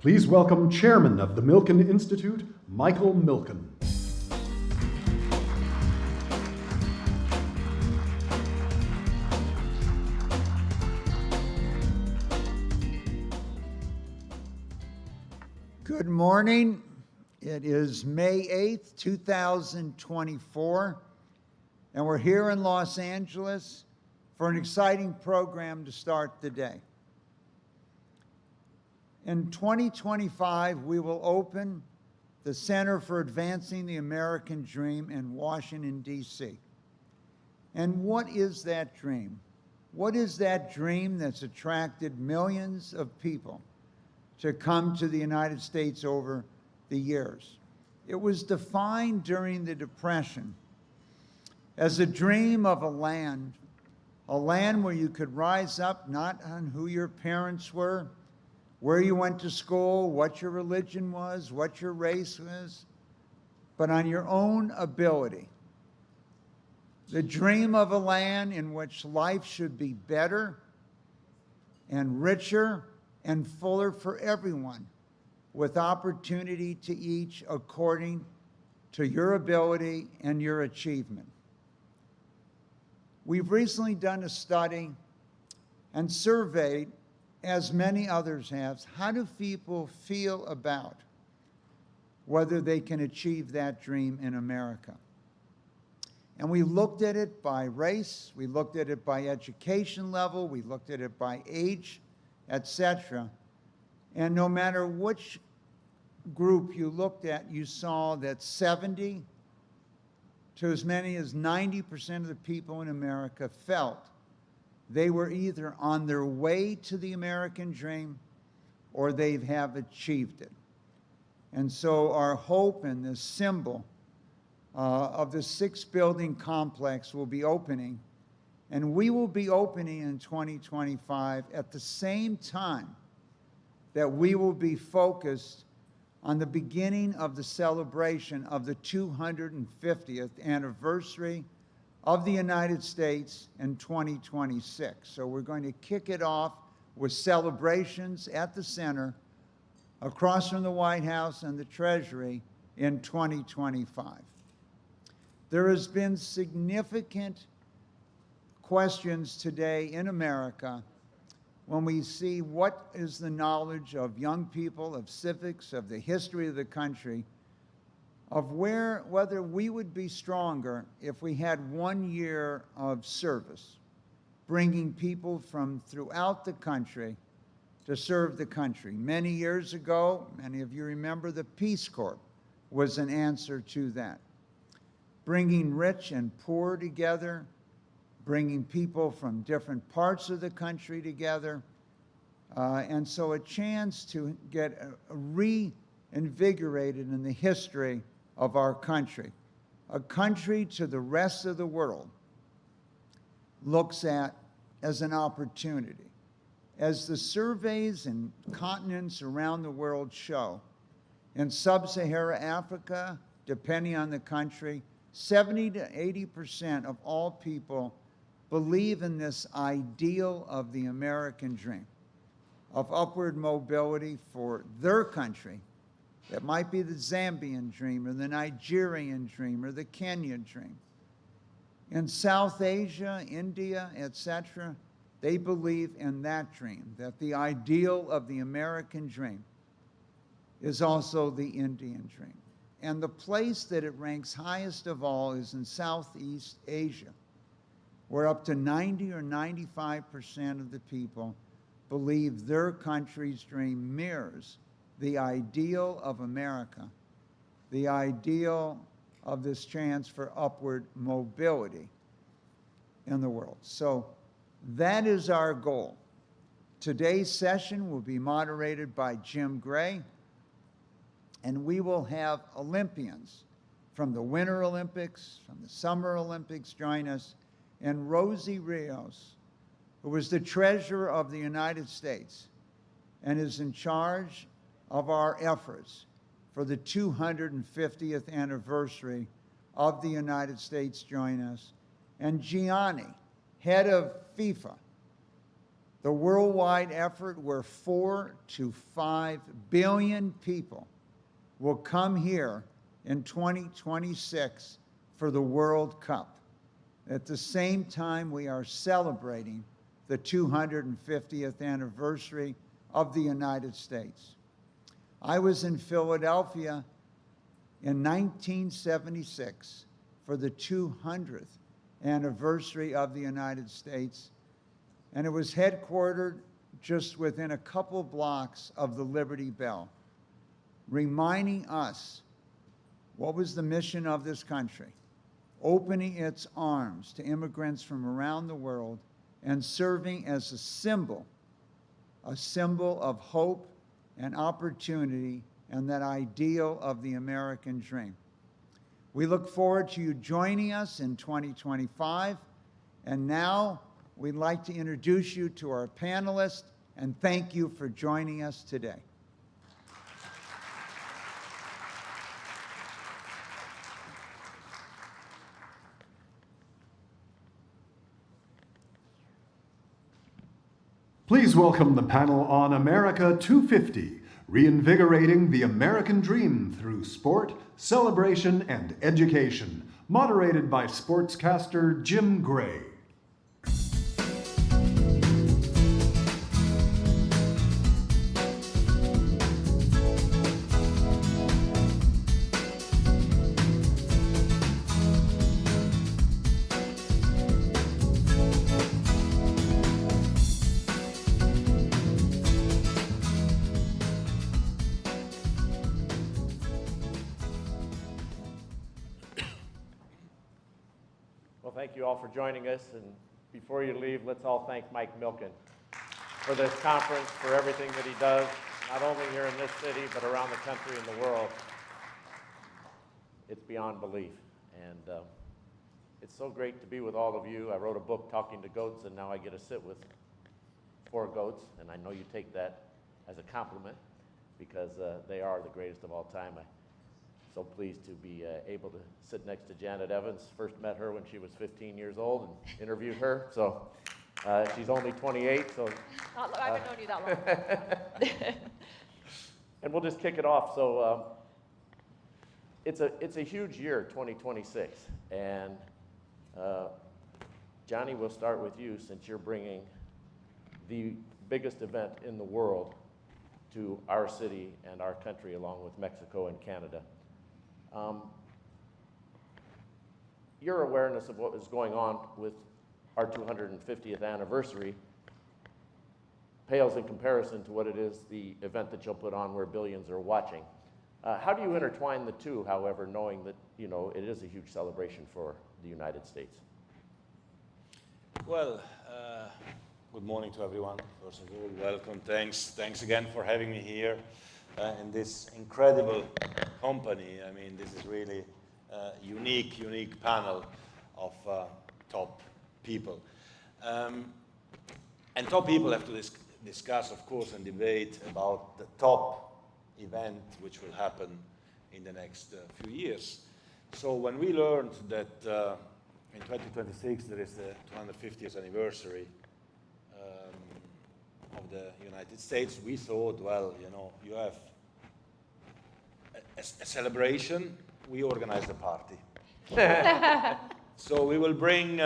Please welcome Chairman of the Milken Institute, Michael Milken. Good morning. It is May 8th, 2024, and we're here in Los Angeles for an exciting program to start the day. In 2025, we will open the Center for Advancing the American Dream in Washington, D.C. And what is that dream? What is that dream that's attracted millions of people to come to the United States over the years? It was defined during the Depression as a dream of a land where you could rise up not on who your parents were, where you went to school, what your religion was, what your race was, but on your own ability. The dream of a land in which life should be better and richer and fuller for everyone, with opportunity to each according to your ability and your achievement. We've recently done a study and surveyed, as many others have, how do people feel about whether they can achieve that dream in America? And we looked at it by race, we looked at it by education level, we looked at it by age, etc. And no matter which group you looked at, you saw that 70 to as many as 90% of the people in America felt they were either on their way to the American dream or they have achieved it. And so our hope and the symbol of the 6-building complex will be opening, and we will be opening in 2025 at the same time that we will be focused on the beginning of the celebration of the 250th anniversary of the United States in 2026. So we're going to kick it off with celebrations at the center, across from the White House and the Treasury, in 2025. There has been significant questions today in America when we see what is the knowledge of young people, of civics, of the history of the country, of whether we would be stronger if we had 1 year of service, bringing people from throughout the country to serve the country. Many years ago, many of you remember, the Peace Corps was an answer to that. Bringing rich and poor together, bringing people from different parts of the country together, and so a chance to get reinvigorated in the history of our country. A country to the rest of the world looks at as an opportunity. As the surveys in continents around the world show, in sub-Saharan Africa, depending on the country, 70 to 80% of all people believe in this ideal of the American dream, of upward mobility for their country. It might be the Zambian dream or the Nigerian dream or the Kenyan dream. In South Asia, India, etc., they believe in that dream, that the ideal of the American dream is also the Indian dream. And the place that it ranks highest of all is in Southeast Asia, where up to 90 or 95% of the people believe their country's dream mirrors the ideal of America, the ideal of this chance for upward mobility in the world. So that is our goal. Today's session will be moderated by Jim Gray, and we will have Olympians from the Winter Olympics, from the Summer Olympics join us, and Rosie Rios, who was the Treasurer of the United States and is in charge of our efforts for the 250th anniversary of the United States join us, and Gianni, head of FIFA, the worldwide effort where 4 to 5 billion people will come here in 2026 for the World Cup. At the same time, we are celebrating the 250th anniversary of the United States. I was in Philadelphia in 1976 for the 200th anniversary of the United States, and it was headquartered just within a couple blocks of the Liberty Bell, reminding us what was the mission of this country, opening its arms to immigrants from around the world and serving as a symbol of hope and opportunity and that ideal of the American dream. We look forward to you joining us in 2025. And now we'd like to introduce you to our panelists and thank you for joining us today. Please welcome the panel on America 250, Reinvigorating the American Dream Through Sport, Celebration, and Education, moderated by sportscaster Jim Gray. Well, thank you all for joining us, and before you leave, let's all thank Mike Milken for this conference, for everything that he does, not only here in this city, but around the country and the world. It's beyond belief, and it's so great to be with all of you. I wrote a book, Talking to Goats, and now I get to sit with 4 goats, and I know you take that as a compliment because they are the greatest of all time. I'm so pleased to be able to sit next to Janet Evans. First met her when she was 15 years old and interviewed her. So she's only 28. So I haven't known you that long. And we'll just kick it off. So it's a huge year, 2026. And Johnny, we'll start with you since you're bringing the biggest event in the world to our city and our country, along with Mexico and Canada. Your awareness of what is going on with our 250th anniversary pales in comparison to what it is, the event that you'll put on where billions are watching. How do you intertwine the two, however, knowing that, you know, it is a huge celebration for the United States? Well, good morning to everyone. First of all, welcome. Thanks again for having me here in this incredible company. I mean, this is really a unique panel of top people. And top people have to discuss, of course, and debate about the top event which will happen in the next few years. So when we learned that in 2026 there is the 250th anniversary of the United States, we thought, well, you know, you have a celebration, we organize a party. So we will bring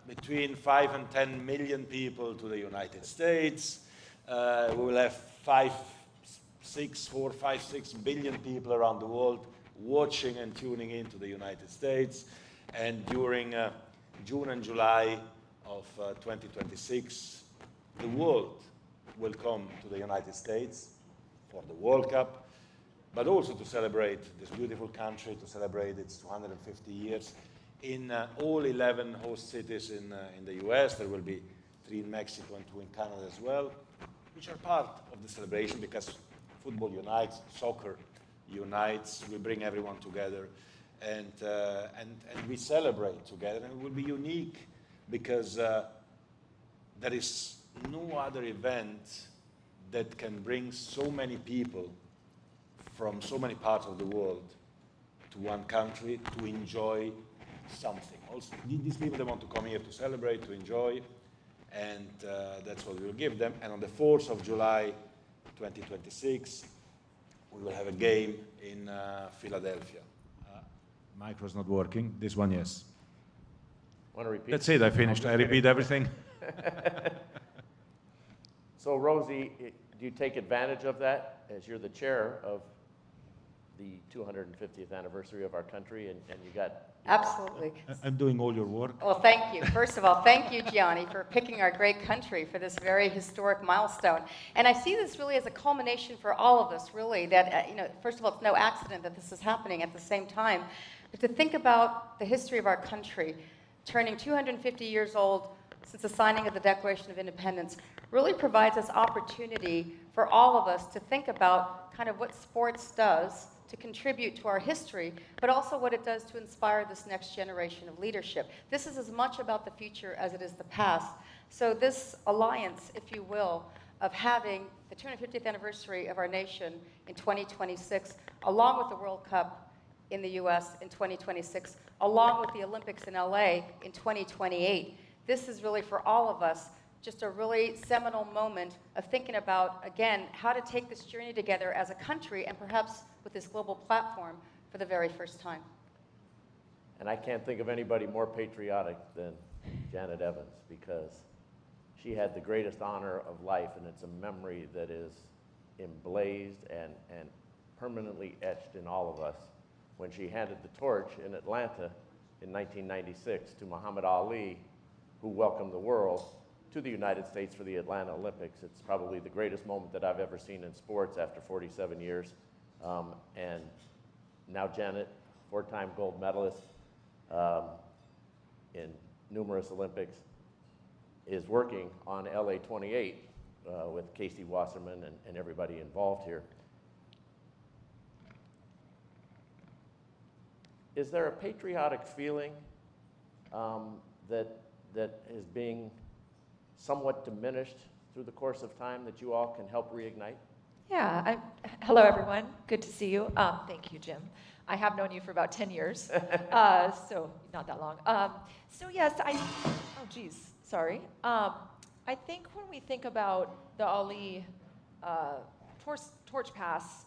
between 5 and 10 million people to the United States. We will have 4, 5, 6 billion people around the world watching and tuning into the United States. And during June and July of 2026, the world will come to the United States for the World Cup, but also to celebrate this beautiful country, to celebrate its 250 years. In all 11 host cities in the US, there will be 3 in Mexico and 2 in Canada as well, which are part of the celebration because football unites, soccer unites, we bring everyone together, and we celebrate together. And it will be unique because there is no other event that can bring so many people from so many parts of the world to one country to enjoy something. Also, these people, they want to come here to celebrate, to enjoy, and that's what we'll give them. And on the 4th of July, 2026, we will have a game in Philadelphia. Micro's not working. This one, yes. Want to repeat? That's it. I finished. I repeat everything. So, Rosie, do you take advantage of that as you're the chair of the 250th anniversary of our country, and you got... Absolutely. I'm doing all your work. Well, thank you. First of all, thank you, Gianni, for picking our great country for this very historic milestone. And I see this really as a culmination for all of us, really, that, first of all, it's no accident that this is happening at the same time. But to think about the history of our country, turning 250 years old since the signing of the Declaration of Independence, really provides us opportunity for all of us to think about kind of what sports does to contribute to our history, but also what it does to inspire this next generation of leadership. This is as much about the future as it is the past. So this alliance, if you will, of having the 250th anniversary of our nation in 2026, along with the World Cup in the US in 2026, along with the Olympics in LA in 2028, this is really for all of us just a really seminal moment of thinking about, again, how to take this journey together as a country and perhaps with this global platform for the very first time. And I can't think of anybody more patriotic than Janet Evans, because she had the greatest honor of life, and it's a memory that is emblazed and permanently etched in all of us when she handed the torch in Atlanta in 1996 to Muhammad Ali, who welcomed the world to the United States for the Atlanta Olympics. It's probably the greatest moment that I've ever seen in sports after 47 years. And now Janet, four-time gold medalist in numerous Olympics, is working on LA 28 with Casey Wasserman and everybody involved here. Is there a patriotic feeling that is being somewhat diminished through the course of time that you all can help reignite? Yeah. Hello, everyone. Good to see you. Thank you, Jim. I have known you for about 10 years, so not that long. So yes, oh geez, sorry. I think when we think about the Ali torch pass,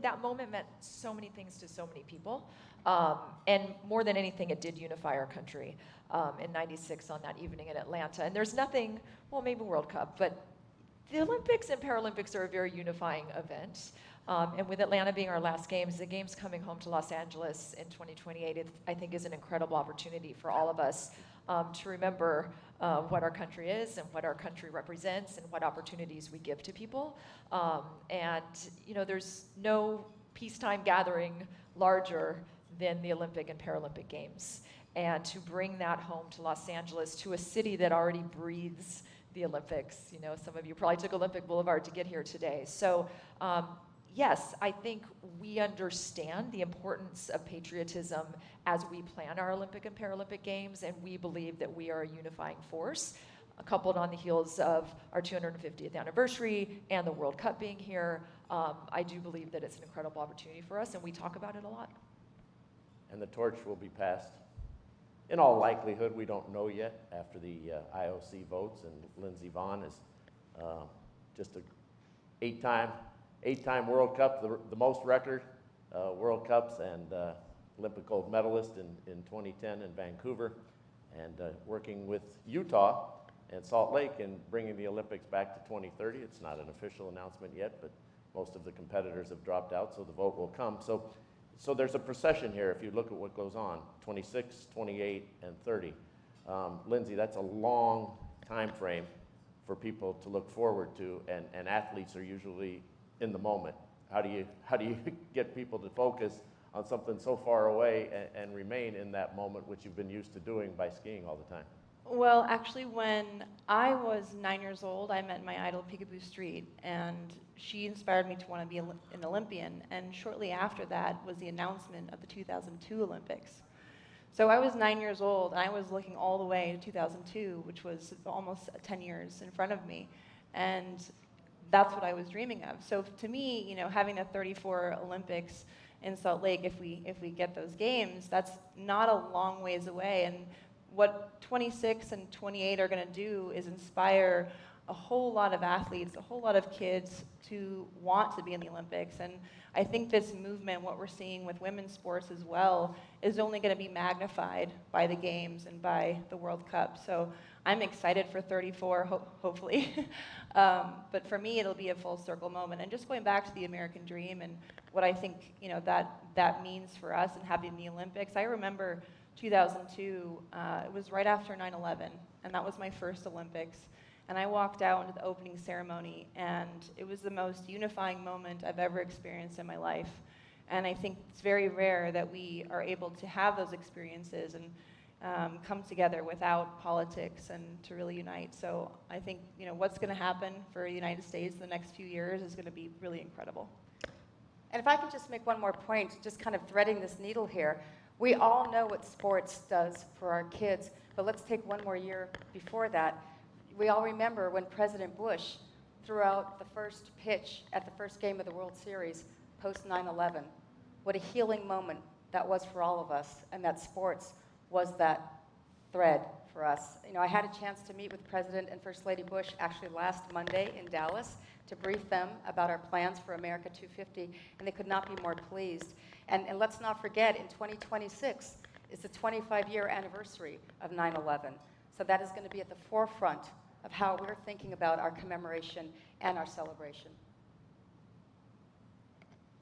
that moment meant so many things to so many people. And more than anything, it did unify our country in '96 on that evening in Atlanta. And there's nothing, well, maybe World Cup, but the Olympics and Paralympics are a very unifying event. And with Atlanta being our last games, the games coming home to Los Angeles in 2028, I think is an incredible opportunity for all of us to remember what our country is and what our country represents and what opportunities we give to people. And there's no peacetime gathering larger than the Olympic and Paralympic Games. And to bring that home to Los Angeles, to a city that already breathes the Olympics. Some of you probably took Olympic Boulevard to get here today. So yes, I think we understand the importance of patriotism as we plan our Olympic and Paralympic Games, and we believe that we are a unifying force, coupled on the heels of our 250th anniversary and the World Cup being here. I do believe that it's an incredible opportunity for us, and we talk about it a lot. And the torch will be passed. In all likelihood, we don't know yet after the IOC votes, and Lindsey Vonn is just an eight-time World Cup, the most record World Cups, and Olympic gold medalist in 2010 in Vancouver, and working with Utah and Salt Lake and bringing the Olympics back to 2030. It's not an official announcement yet, but most of the competitors have dropped out, so the vote will come. So there's a procession here if you look at what goes on, 26, 28, and 30. Lindsay, that's a long time frame for people to look forward to, and athletes are usually in the moment. How do you get people to focus on something so far away and remain in that moment, which you've been used to doing by skiing all the time? Well, actually, when I was 9 years old, I met my idol, Peekaboo Street, and she inspired me to want to be an Olympian. And shortly after that was the announcement of the 2002 Olympics. So I was 9 years old, and I was looking all the way to 2002, which was almost 10 years in front of me. And that's what I was dreaming of. So to me, having the 34 Olympics in Salt Lake, if we get those games, that's not a long ways away. And what 26 and 28 are going to do is inspire a whole lot of athletes, a whole lot of kids to want to be in the Olympics. And I think this movement, what we're seeing with women's sports as well, is only going to be magnified by the Games and by the World Cup. So I'm excited for 34, hopefully. But for me, it'll be a full circle moment. And just going back to the American dream and what I think, you know, that means for us and having the Olympics. I remember 2002, it was right after 9/11, and that was my first Olympics. And I walked out into the opening ceremony, and it was the most unifying moment I've ever experienced in my life. And I think it's very rare that we are able to have those experiences and come together without politics and to really unite. So I think, you know, what's going to happen for the United States in the next few years is going to be really incredible. And if I can just make one more point, just kind of threading this needle here, we all know what sports does for our kids, but let's take one more year before that. We all remember when President Bush threw out the first pitch at the first game of the World Series post 9/11. What a healing moment that was for all of us, and that sports was that thread for us. You know, I had a chance to meet with President and First Lady Bush actually last Monday in Dallas to brief them about our plans for America 250, and they could not be more pleased. And let's not forget, in 2026 is the 25-year anniversary of 9/11. So that is going to be at the forefront of how we're thinking about our commemoration and our celebration.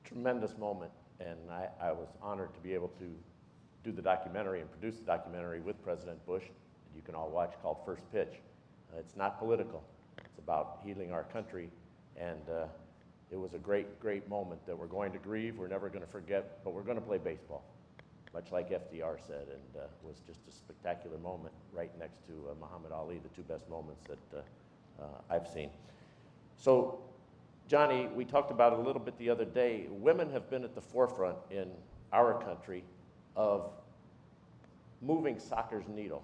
Tremendous moment, and I was honored to be able to do the documentary and produce the documentary with President Bush, that you can all watch, called First Pitch. It's not political. It's about healing our country, and it was a great, great moment that we're going to grieve, we're never going to forget, but we're going to play baseball, much like FDR said, and it was just a spectacular moment right next to Muhammad Ali, the two best moments that I've seen. So, Johnny, we talked about it a little bit the other day. Women have been at the forefront in our country of moving soccer's needle.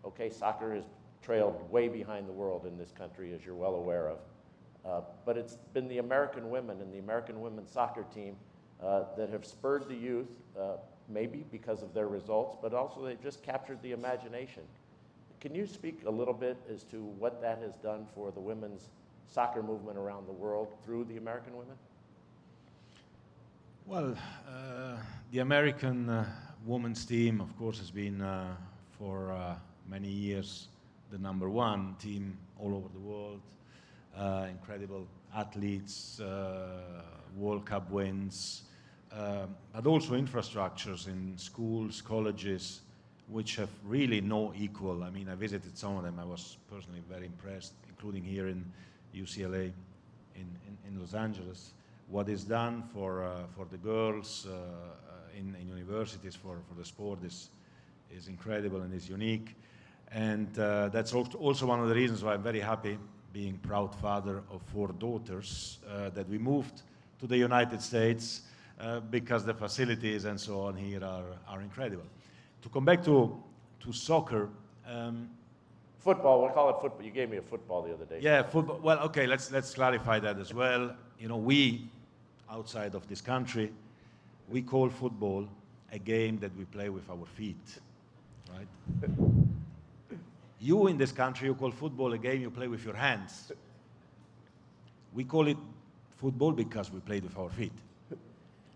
Okay, soccer has trailed way behind the world in this country, as you're well aware of. But it's been the American women and the American women's soccer team that have spurred the youth, maybe because of their results, but also they've just captured the imagination. Can you speak a little bit as to what that has done for the women's soccer movement around the world through the American women? Well, the American women's team, of course, has been for many years the #1 team all over the world. Incredible athletes, World Cup wins, but also infrastructures in schools, colleges, which have really no equal. I mean, I visited some of them. I was personally very impressed, including here in UCLA in Los Angeles. What is done for the girls in universities for the sport is incredible and is unique. And that's also one of the reasons why I'm very happy, being proud father of 4 daughters, that we moved to the United States because the facilities and so on here are incredible. To come back to soccer. Football, we'll call it football. You gave me a football the other day. Yeah, football. Well, okay, let's clarify that as well. You know, we, outside of this country, we call football a game that we play with our feet, right? You in this country, you call football a game you play with your hands. We call it football because we play with our feet.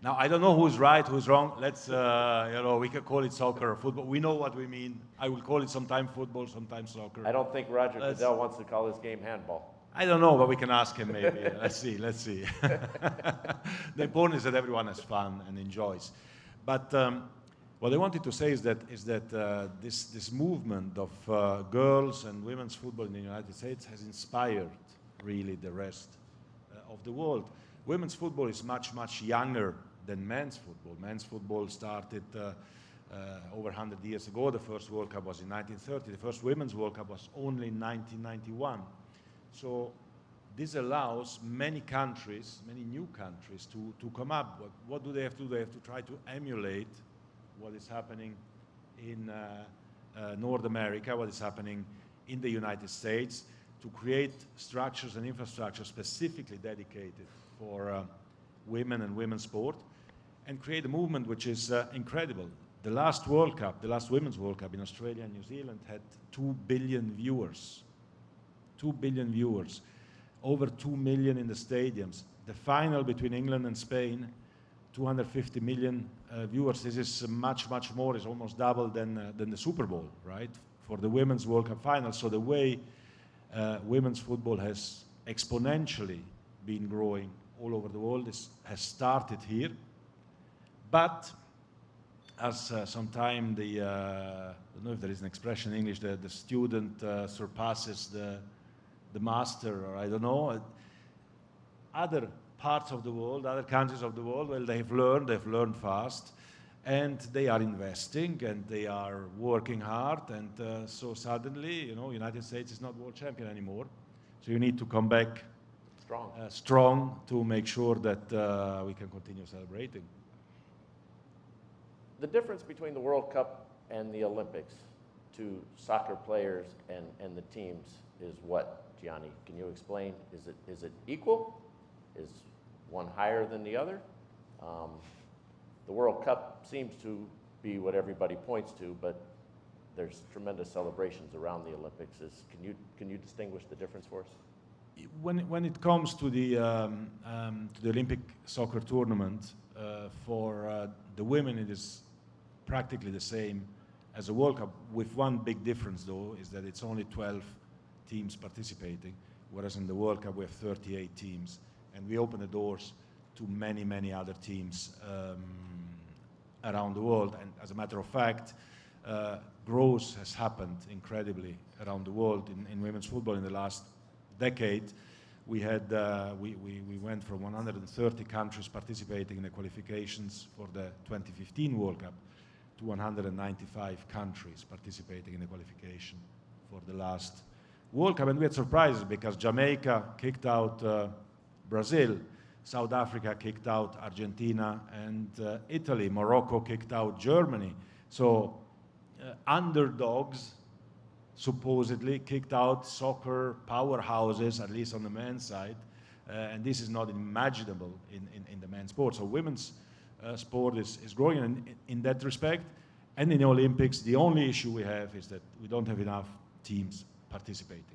Now, I don't know who's right, who's wrong. Let's, we can call it soccer or football. We know what we mean. I will call it sometimes football, sometimes soccer. I don't think Roger Goodell wants to call this game handball. I don't know, but we can ask him maybe. Let's see. The important is that everyone has fun and enjoys. But what I wanted to say is that this movement of girls and women's football in the United States has inspired really the rest of the world. Women's football is much, much younger than men's football. Men's football started over 100 years ago. The first World Cup was in 1930. The first Women's World Cup was only in 1991. So this allows many countries, many new countries, to come up. What do they have to do? They have to try to emulate what is happening in North America, what is happening in the United States, to create structures and infrastructure specifically dedicated for women and women's sport, and create a movement which is incredible. the last World Cup, the last Women's World Cup in Australia and New Zealand had 2 billion viewers. 2 billion viewers. Over 2 million in the stadiums. The final between England and Spain, 250 million viewers. This is much, much more. It's almost double than the Super Bowl, right? For the Women's World Cup final. So the way women's football has exponentially been growing all over the world has started here. But as sometime the, I don't know if there is an expression in English, the student surpasses the master, or I don't know. Other parts of the world, other countries of the world, well, they've learned fast, and they are investing, and they are working hard, and so suddenly, you know, United States is not world champion anymore. So you need to come back strong to make sure that we can continue celebrating. The difference between the World Cup and the Olympics to soccer players and the teams is what, Gianni? Can you explain? Is it equal? Is one higher than the other? The World Cup seems to be what everybody points to, but there's tremendous celebrations around the Olympics. Can you distinguish the difference for us? When it comes to the Olympic soccer tournament, for the women it is practically the same as the World Cup, with one big difference though, is that it's only 12 teams participating, whereas in the World Cup we have 38 teams, and we open the doors to many, many other teams around the world. And as a matter of fact, growth has happened incredibly around the world in women's football in the last decade. We had we went from 130 countries participating in the qualifications for the 2015 World Cup to 195 countries participating in the qualification for the last World Cup. And we had surprises because Jamaica kicked out Brazil, South Africa kicked out Argentina and Italy, Morocco kicked out Germany. So underdogs supposedly kicked out soccer powerhouses, at least on the men's side, and this is not imaginable in the men's sport. So women's sport is growing in that respect. And in the Olympics, the only issue we have is that we don't have enough teams participating.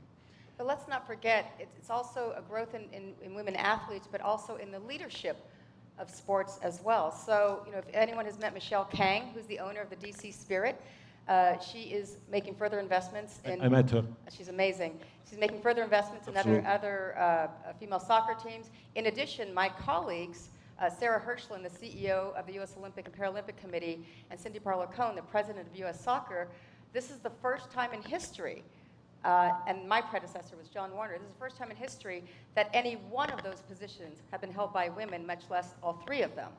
But let's not forget, it's also a growth in women athletes, but also in the leadership of sports as well. So, you know, if anyone has met Michelle Kang, who's the owner of the DC Spirit, she is making further investments in... I met her. She's amazing. She's making further investments in other female soccer teams. In addition, my colleagues, Sarah Hirschland, the CEO of the U.S. Olympic and Paralympic Committee, and Cindy Parlow-Cohn, the president of U.S. Soccer, this is the first time in history, and my predecessor was John Warner, this is the first time in history that any one of those positions have been held by women, much less all three of them.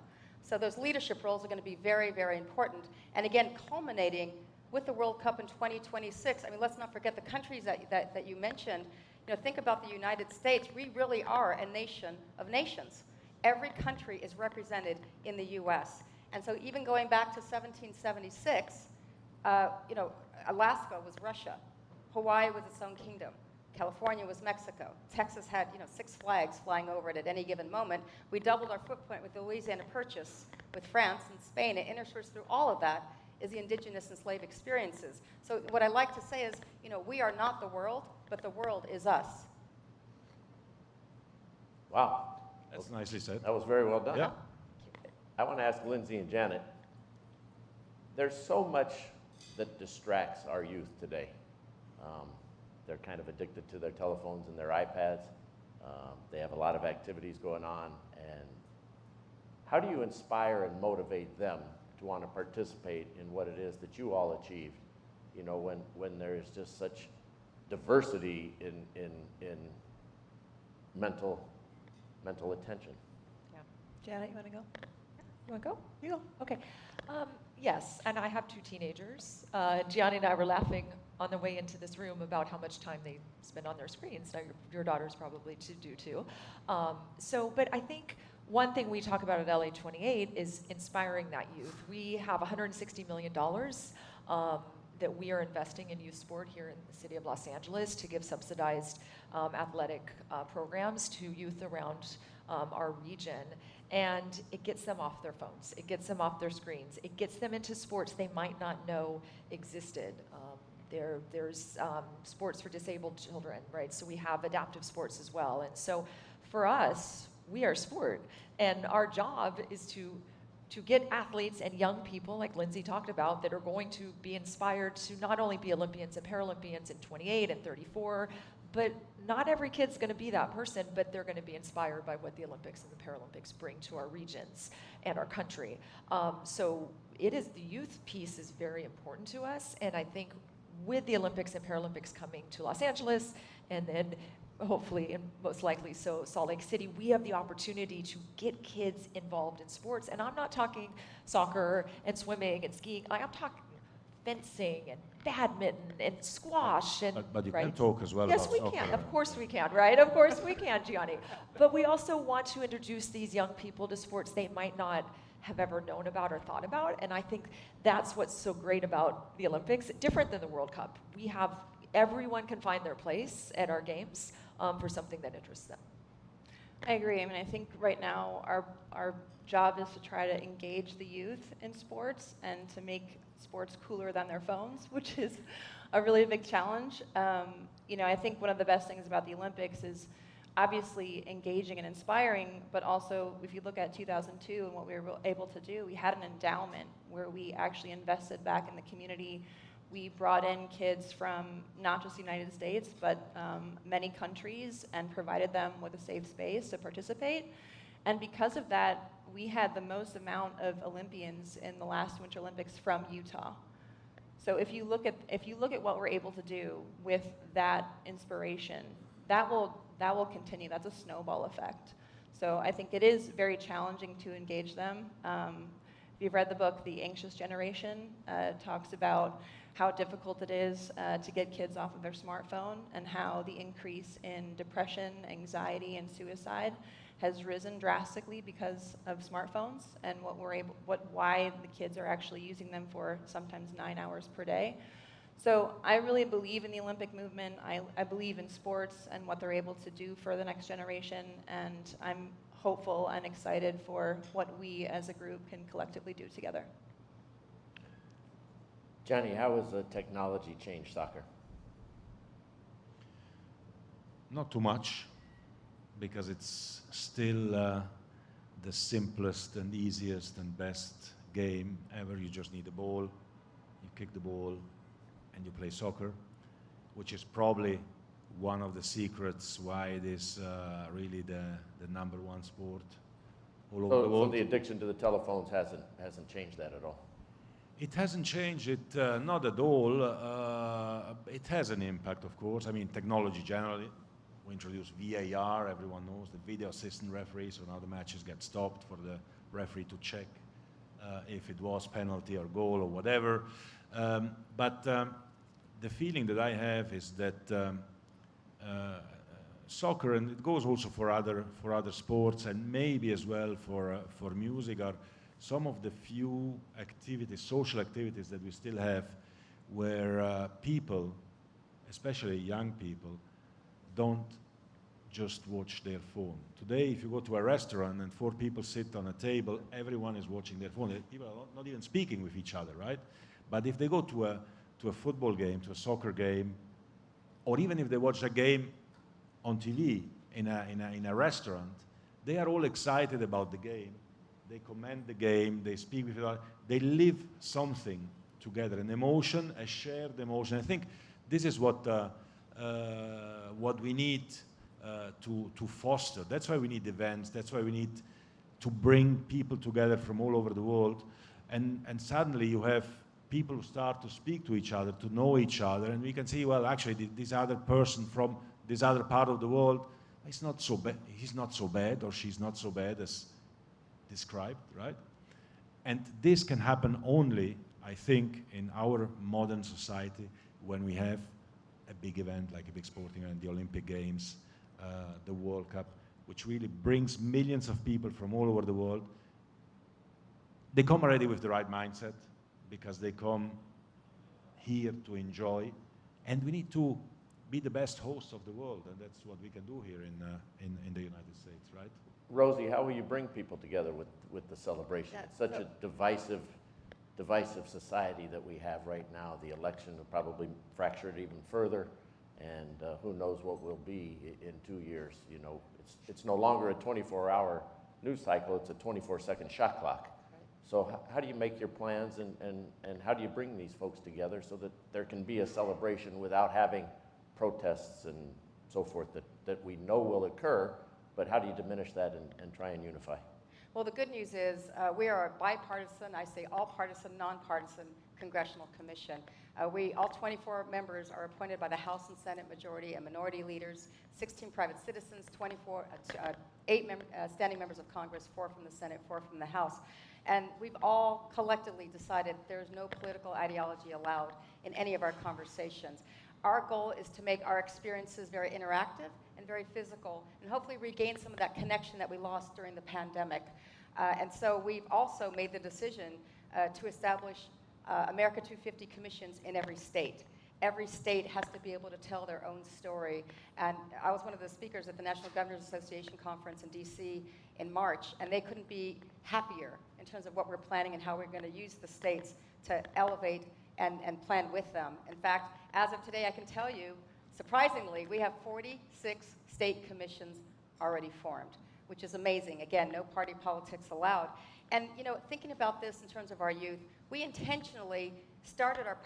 So those leadership roles are going to be very, very important. And again, culminating with the World Cup in 2026. I mean, let's not forget the countries that you mentioned. You know, think about the United States. We really are a nation of nations. Every country is represented in the U.S. And so even going back to 1776, you know, Alaska was Russia. Hawaii was its own kingdom. California was Mexico. Texas had, you know, 6 flags flying over it at any given moment. We doubled our footprint with the Louisiana Purchase with France and Spain, and interspersed through all of that is the indigenous and slave experiences. So what I like to say is, you know, we are not the world, but the world is us. Wow. That's nicely said. That was very well done. Yeah. I want to ask Lindsay and Janet, there's so much that distracts our youth today. They're kind of addicted to their telephones and their iPads. They have a lot of activities going on. And how do you inspire and motivate them to want to participate in what it is that you all achieved? You know, when there's just such diversity in mental attention. Yeah. Janet, you want to go? You want to go? You go. Okay. Yes, and I have 2 teenagers. Gianni and I were laughing on the way into this room about how much time they spend on their screens. Now your daughters probably do too. But I think one thing we talk about at LA 28 is inspiring that youth. We have $160 million that we are investing in youth sport here in the city of Los Angeles to give subsidized athletic programs to youth around our region. And it gets them off their phones. It gets them off their screens. It gets them into sports they might not know existed. There's sports for disabled children, right? So we have adaptive sports as well. And so for us, we are sport. And our job is to get athletes and young people, like Lindsay talked about, that are going to be inspired to not only be Olympians and Paralympians in 28 and 34, but not every kid's going to be that person, but they're going to be inspired by what the Olympics and the Paralympics bring to our regions and our country. So the youth piece is very important to us, and I think with the Olympics and Paralympics coming to Los Angeles, and then hopefully and most likely so Salt Lake City, we have the opportunity to get kids involved in sports. And I'm not talking soccer and swimming and skiing. I'm talking fencing and badminton and squash. And But you right? can talk as well Yes, about we soccer. can. Of course we can, right? Of course we can, Gianni. But we also want to introduce these young people to sports they might not have ever known about or thought about. And I think that's what's so great about the Olympics, different than the World Cup. Everyone can find their place at our games for something that interests them. I agree. I mean, I think right now our job is to try to engage the youth in sports and to make sports cooler than their phones, which is a really big challenge. I think one of the best things about the Olympics is obviously engaging and inspiring, but also if you look at 2002 and what we were able to do, we had an endowment where we actually invested back in the community. We brought in kids from not just the United States, but many countries, and provided them with a safe space to participate. And because of that, we had the most amount of Olympians in the last Winter Olympics from Utah. So if you look at what we're able to do with that inspiration, that will continue. That's a snowball effect. So I think it is very challenging to engage them. If you've read the book, The Anxious Generation, talks about how difficult it is to get kids off of their smartphone, and how the increase in depression, anxiety, and suicide has risen drastically because of smartphones, and why the kids are actually using them for sometimes 9 hours per day. So I really believe in the Olympic movement. I believe in sports and what they're able to do for the next generation, and I'm hopeful and excited for what we as a group can collectively do together. Johnny, how has the technology changed soccer? Not too much, because it's still the simplest and easiest and best game ever. You just need a ball, you kick the ball, and you play soccer, which is probably one of the secrets why it is really the number one sport all over the world. So the addiction to the telephones hasn't changed that at all? It hasn't changed it, not at all. It has an impact, of course. I mean, technology generally. We introduced VAR, everyone knows, the video assistant referee, so now the matches get stopped for the referee to check if it was penalty or goal or whatever. But the feeling that I have is that soccer, and it goes also for other sports, and maybe as well for music, are some of the few activities, social activities that we still have, where people, especially young people, don't just watch their phone. Today, if you go to a restaurant and 4 people sit on a table, everyone is watching their phone. People are not even speaking with each other, right? But if they go to a football game, to a soccer game, or even if they watch a game on TV in a restaurant, they are all excited about the game. They comment the game, they speak with each other, they live something together, an emotion, a shared emotion. I think this is what we need to foster. That's why we need events. That's why we need to bring people together from all over the world. And suddenly you have people who start to speak to each other, to know each other, and we can see, well, actually, this other person from this other part of the world, he's not so bad, or she's not so bad as described, right? And this can happen only, I think, in our modern society when we have a big event, like a big sporting event, the Olympic Games, the World Cup, which really brings millions of people from all over the world. They come already with the right mindset, because they come here to enjoy, and we need to be the best hosts of the world, and that's what we can do here in the United States, right? Rosie, how will you bring people together with the celebration? It's such a divisive society that we have right now. The election will probably fracture it even further, and who knows what will be in 2 years. You know, it's no longer a 24-hour news cycle, it's a 24-second shot clock. So how do you make your plans, and how do you bring these folks together so that there can be a celebration without having protests and so forth that we know will occur, but how do you diminish that and try and unify? Well, the good news is we are a bipartisan, I say all partisan, nonpartisan congressional commission. All 24 members are appointed by the House and Senate majority and minority leaders, 16 private citizens, 8 standing members of Congress, 4 from the Senate, 4 from the House. And we've all collectively decided there's no political ideology allowed in any of our conversations. Our goal is to make our experiences very interactive and very physical, and hopefully regain some of that connection that we lost during the pandemic. And so we've also made the decision to establish America 250 commissions in every state. Every state has to be able to tell their own story. And I was one of the speakers at the National Governors Association conference in DC in March, and they couldn't be happier in terms of what we're planning and how we're going to use the states to elevate and plan with them. In fact, as of today, I can tell you, surprisingly, we have 46 state commissions already formed, which is amazing. Again, no party politics allowed. And you know, thinking about this in terms of our youth, we intentionally started our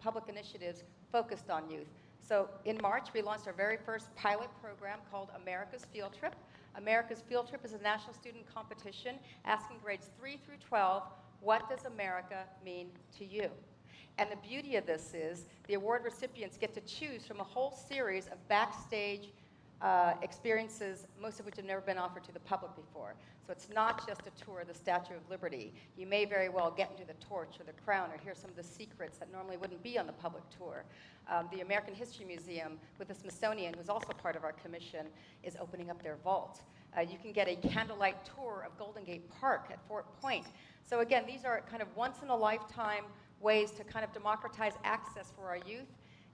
public initiatives focused on youth. So in March, we launched our very first pilot program called America's Field Trip. America's Field Trip is a national student competition asking grades 3 through 12, what does America mean to you? And the beauty of this is the award recipients get to choose from a whole series of backstage experiences, most of which have never been offered to the public before. So it's not just a tour of the Statue of Liberty. You may very well get into the torch or the crown or hear some of the secrets that normally wouldn't be on the public tour. The American History Museum with the Smithsonian, who's also part of our commission, is opening up their vault. You can get a candlelight tour of Golden Gate Park at Fort Point. So again, these are kind of once-in-a-lifetime ways to kind of democratize access for our youth,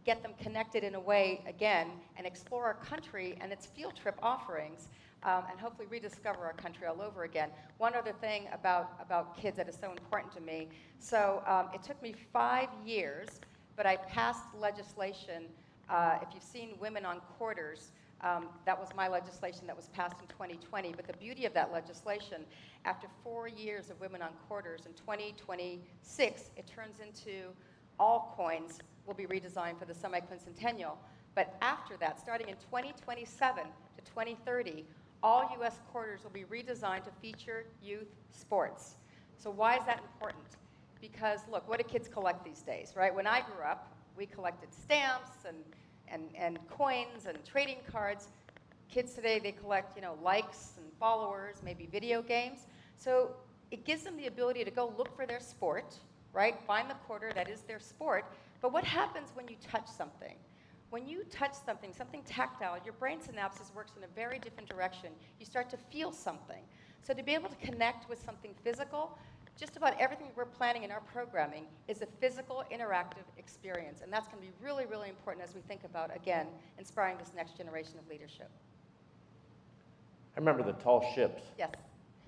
get them connected in a way, again, and explore our country and its field trip offerings, and hopefully rediscover our country all over again. One other thing about kids that is so important to me. So it took me 5 years, but I passed legislation. If you've seen Women on Quarters, that was my legislation that was passed in 2020. But the beauty of that legislation, after 4 years of Women on Quarters, in 2026, it turns into all coins will be redesigned for the semi-quincentennial. But after that, starting in 2027 to 2030, all U.S. quarters will be redesigned to feature youth sports. So why is that important? Because look, what do kids collect these days, right? When I grew up, we collected stamps and coins and trading cards. Kids today, they collect, likes and followers, maybe video games. So it gives them the ability to go look for their sport, right? Find the quarter that is their sport. But what happens when you touch something? When you touch something tactile, your brain synapses works in a very different direction. You start to feel something. So to be able to connect with something physical, just about everything we're planning in our programming is a physical, interactive experience. And that's going to be really, really important as we think about, again, inspiring this next generation of leadership. I remember the tall ships. Yes.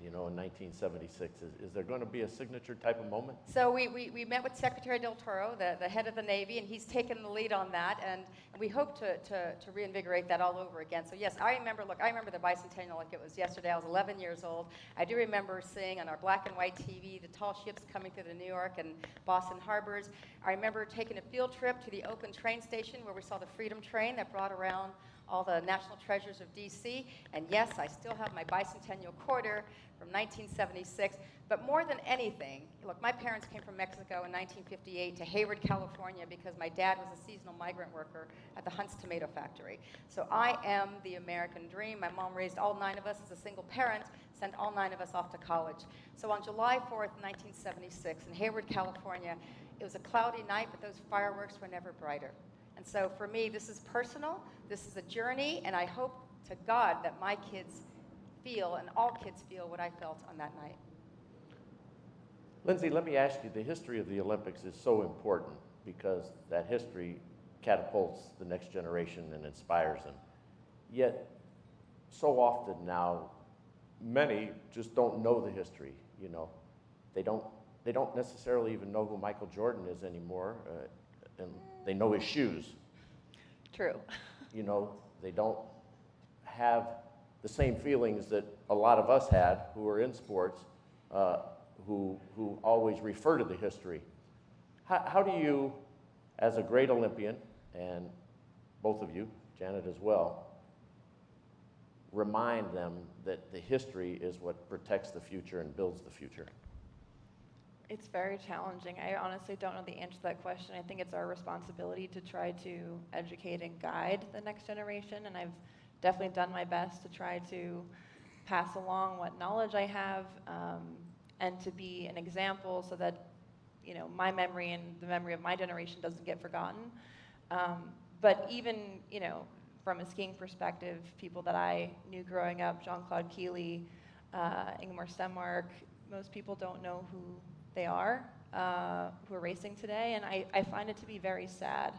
In 1976. Is there going to be a signature type of moment? So we met with Secretary Del Toro, the head of the Navy, and he's taken the lead on that, and we hope to reinvigorate that all over again. So yes, I remember the bicentennial like it was yesterday. I was 11 years old. I do remember seeing on our black and white TV the tall ships coming through the New York and Boston harbors. I remember taking a field trip to the Oakland train station where we saw the Freedom Train that brought around all the national treasures of DC. And yes, I still have my bicentennial quarter from 1976. But more than anything, look, my parents came from Mexico in 1958 to Hayward, California, because my dad was a seasonal migrant worker at the Hunt's Tomato Factory. So I am the American dream. My mom raised all 9 of us as a single parent, sent all 9 of us off to college. So on July 4th, 1976, in Hayward, California, it was a cloudy night, but those fireworks were never brighter. And so for me, this is personal, this is a journey, and I hope to God that my kids feel, and all kids feel, what I felt on that night. Lindsay, let me ask you, the history of the Olympics is so important because that history catapults the next generation and inspires them. Yet, so often now, many just don't know the history, you know. They don't necessarily even know who Michael Jordan is anymore, and they know his shoes. True. You know, they don't have the same feelings that a lot of us had who are in sports, who always refer to the history. How do you, as a great Olympian, and both of you, Janet as well, remind them that the history is what protects the future and builds the future? It's very challenging. I honestly don't know the answer to that question. I think it's our responsibility to try to educate and guide the next generation, and I've definitely done my best to try to pass along what knowledge I have, and to be an example so that, you know, my memory and the memory of my generation doesn't get forgotten. But even, you know, from a skiing perspective, people that I knew growing up, Jean-Claude Keely, Ingemar Stenmark, most people don't know who they are, who are racing today, and I find it to be very sad.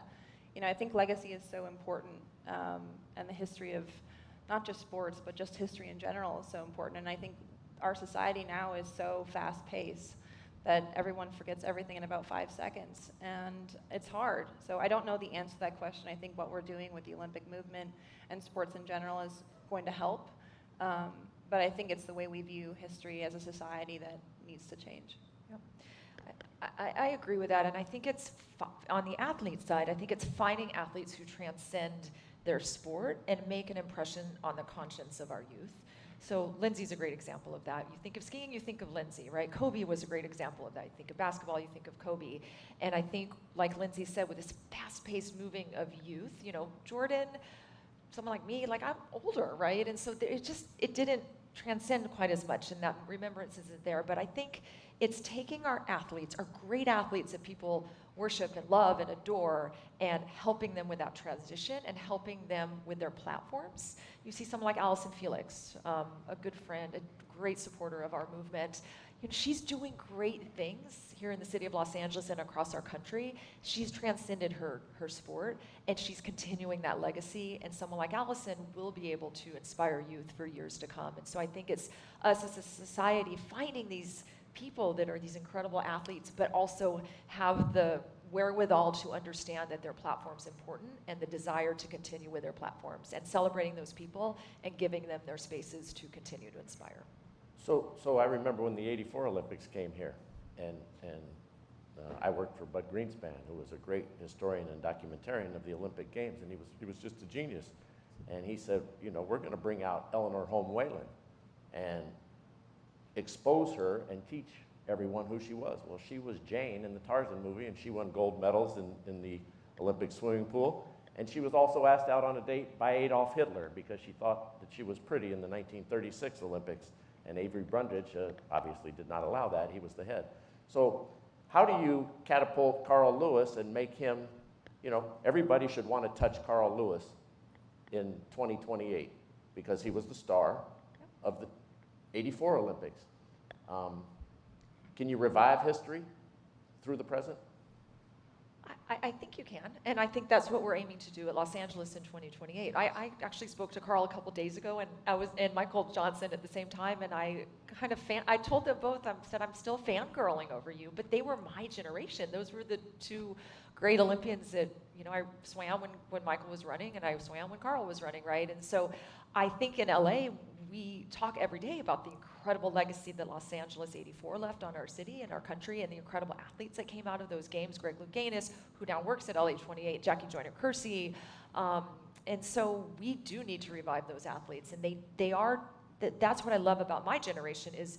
You know, I think legacy is so important, and the history of not just sports, but just history in general is so important, and I think our society now is so fast-paced that everyone forgets everything in about 5 seconds, and it's hard. So I don't know the answer to that question. I think what we're doing with the Olympic movement and sports in general is going to help, but I think it's the way we view history as a society that needs to change. I agree with that, and I think it's, on the athlete side, I think it's finding athletes who transcend their sport and make an impression on the conscience of our youth. So Lindsay's a great example of that. You think of skiing, you think of Lindsay, right? Kobe was a great example of that. You think of basketball, you think of Kobe. And I think, like Lindsay said, with this fast-paced moving of youth, you know, Jordan, someone like me, like I'm older, right? And so it didn't transcend quite as much, and that remembrance isn't there. But I think it's taking our athletes, our great athletes that people worship and love and adore, and helping them with that transition and helping them with their platforms. You see someone like Allison Felix, a good friend, a great supporter of our movement. You know, she's doing great things here in the city of Los Angeles and across our country. She's transcended her sport, and she's continuing that legacy, and someone like Allison will be able to inspire youth for years to come. And so I think it's us as a society finding these people that are these incredible athletes, but also have the wherewithal to understand that their platform's important and the desire to continue with their platforms, and celebrating those people and giving them their spaces to continue to inspire. So I remember when the '84 Olympics came here, and I worked for Bud Greenspan, who was a great historian and documentarian of the Olympic Games, and he was just a genius. And he said, you know, we're going to bring out Eleanor Holm Whalen and expose her and teach everyone who she was. Well, she was Jane in the Tarzan movie, and she won gold medals in the Olympic swimming pool. And she was also asked out on a date by Adolf Hitler because she thought that she was pretty in the 1936 Olympics. And Avery Brundage obviously did not allow that. He was the head. So how do you catapult Carl Lewis and make him, you know, everybody should want to touch Carl Lewis in 2028 because he was the star of the '84 Olympics. Can you revive history through the present? I think you can, and I think that's what we're aiming to do at Los Angeles in 2028. I actually spoke to Carl a couple days ago, and Michael Johnson at the same time, and I kind of I told them both, I said, I'm still fangirling over you, but they were my generation. Those were the two great Olympians that, you know, I swam when Michael was running, and I swam when Carl was running, right? And so I think in LA, we talk every day about the incredible legacy that Los Angeles '84 left on our city and our country, and the incredible athletes that came out of those games. Greg Louganis, who now works at LA28, Jackie Joyner-Kersee. And so we do need to revive those athletes, and that's what I love about my generation is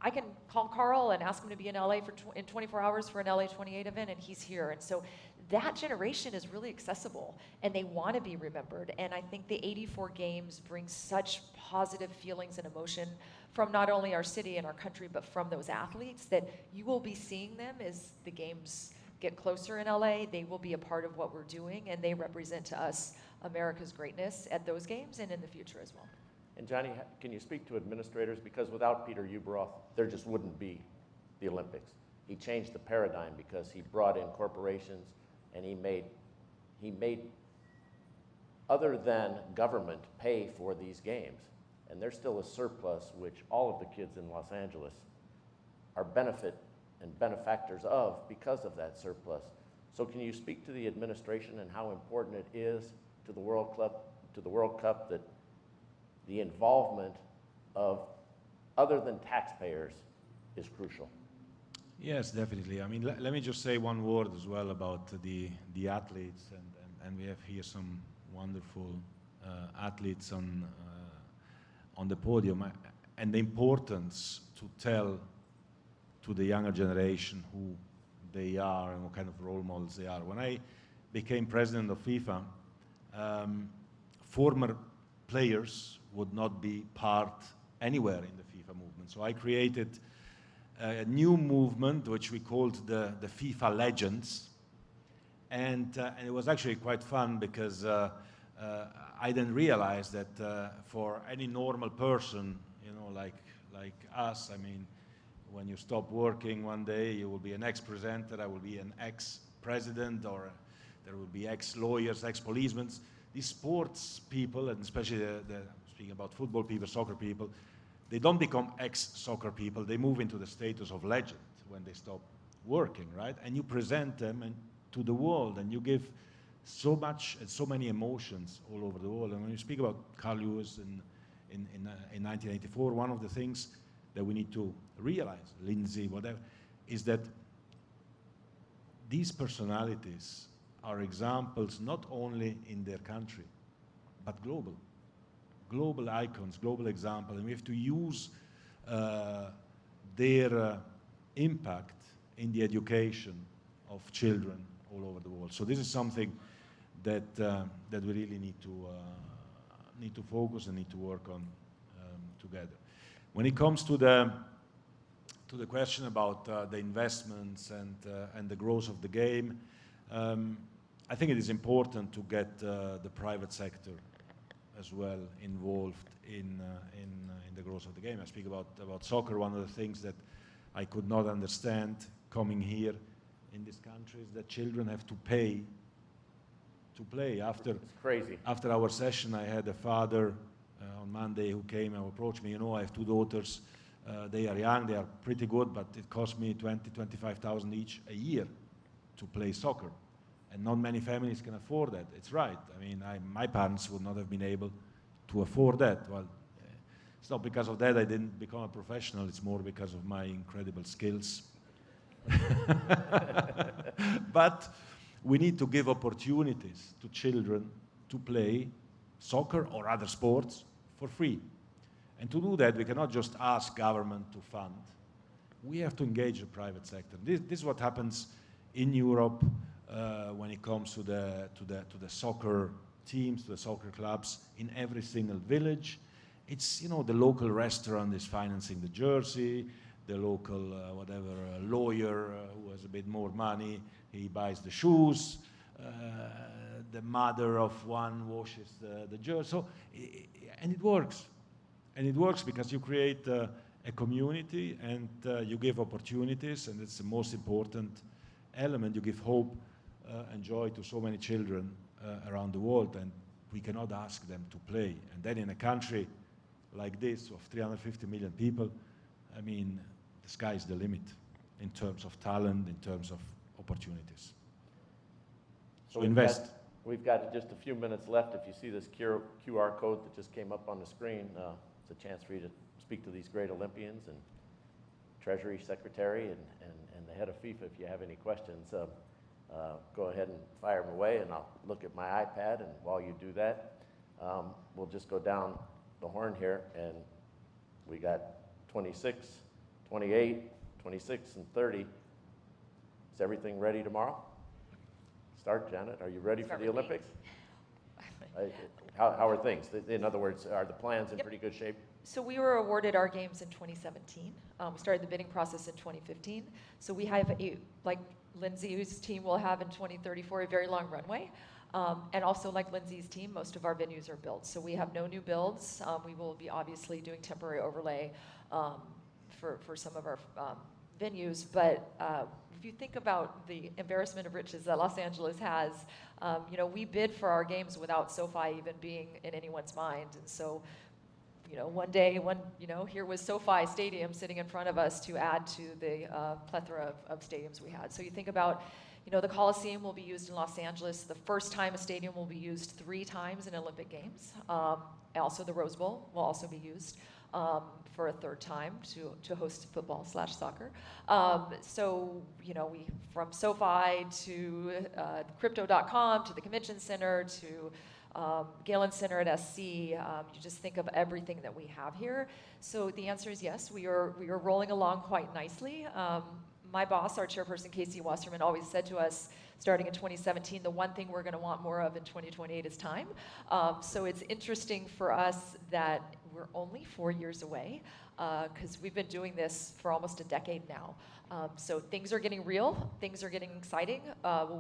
I can call Carl and ask him to be in LA in 24 hours for an LA28 event, and he's here. And so that generation is really accessible, and they want to be remembered. And I think the '84 Games bring such positive feelings and emotion from not only our city and our country, but from those athletes that you will be seeing them as the games get closer in LA. They will be a part of what we're doing, and they represent to us America's greatness at those games and in the future as well. And Johnny, can you speak to administrators? Because without Peter Ueberroth, there just wouldn't be the Olympics. He changed the paradigm because he brought in corporations, and he made other than government pay for these games. And there's still a surplus which all of the kids in Los Angeles are benefit and benefactors of because of that surplus. So can you speak to the administration and how important it is to the World Cup that the involvement of other than taxpayers is crucial? Yes, definitely. I mean, let me just say one word as well about the athletes, and we have here some wonderful athletes on the podium, and the importance to tell to the younger generation who they are and what kind of role models they are. When I became president of FIFA, former players would not be part anywhere in the FIFA movement. So I created a new movement which we called the FIFA Legends, and it was actually quite fun because I then realized that for any normal person, you know, like us, I mean, when you stop working one day, you will be an ex-presenter, I will be an ex-president, or there will be ex-lawyers, ex-policemen. These sports people, and especially speaking about football people, soccer people, they don't become ex-soccer people, they move into the status of legend when they stop working, right? And you present them to the world, and you give so much and so many emotions all over the world. And when you speak about Carl Lewis in 1984, one of the things that we need to realize, Lindsay, whatever, is that these personalities are examples not only in their country, but global icons, global example, and we have to use their impact in the education of children all over the world. So this is something that we really need to focus and need to work on together. When it comes to the question about the investments and the growth of the game, I think it is important to get the private sector as well involved in the growth of the game. I speak about soccer. One of the things that I could not understand coming here in this country is that children have to pay to play. After It's crazy. After our session, I had a father on Monday who came and approached me. You know, I have two daughters. They are young. They are pretty good, but it cost me $25,000 each a year to play soccer. And not many families can afford that. It's right. I mean, my parents would not have been able to afford that. Well, it's not because of that I didn't become a professional. It's more because of my incredible skills. But we need to give opportunities to children to play soccer or other sports for free. And to do that, we cannot just ask government to fund. We have to engage the private sector. This is what happens in Europe when it comes to the soccer teams, to the soccer clubs in every single village. It's, you know, the local restaurant is financing the jersey, the local lawyer who has a bit more money, he buys the shoes, the mother of one washes the jersey. So, and it works. And it works because you create a community and you give opportunities, and it's the most important element. You give hope and joy to so many children around the world, and we cannot ask them to play. And then in a country like this of 350 million people, I mean, the sky is the limit in terms of talent, in terms of opportunities. So invest. We've got just a few minutes left. If you see this QR code that just came up on the screen, it's a chance for you to speak to these great Olympians and Treasury Secretary and the head of FIFA if you have any questions. Go ahead and fire them away, and I'll look at my iPad, and while you do that, we'll just go down the horn here, and we got 26, 28, 26, and 30. Is everything ready tomorrow? Start, Janet. Are you ready for the Olympics? How are things? In other words, are the plans in pretty good shape? So we were awarded our games in 2017. We started the bidding process in 2015. So we have like Lindsay's team will have in 2034, a very long runway. And also like Lindsay's team, most of our venues are built. So we have no new builds. We will be obviously doing temporary overlay for some of our venues, but if you think about the embarrassment of riches that Los Angeles has, you know, we bid for our games without SoFi even being in anyone's mind. And so, you know, one day, you know, here was SoFi Stadium sitting in front of us to add to the plethora of stadiums we had. So you think about, you know, the Coliseum will be used in Los Angeles. The first time a stadium will be used 3 times in Olympic Games. Also, the Rose Bowl will also be used for a 3rd time to host football/soccer. So, you know, we from SoFi to Crypto.com to the Convention Center to Galen Center at SC, you just think of everything that we have here. So the answer is yes, we are rolling along quite nicely. My boss, our chairperson, Casey Wasserman, always said to us, starting in 2017, the one thing we're going to want more of in 2028 is time. So it's interesting for us that we're only 4 years away, because we've been doing this for almost a decade now. So things are getting real, things are getting exciting.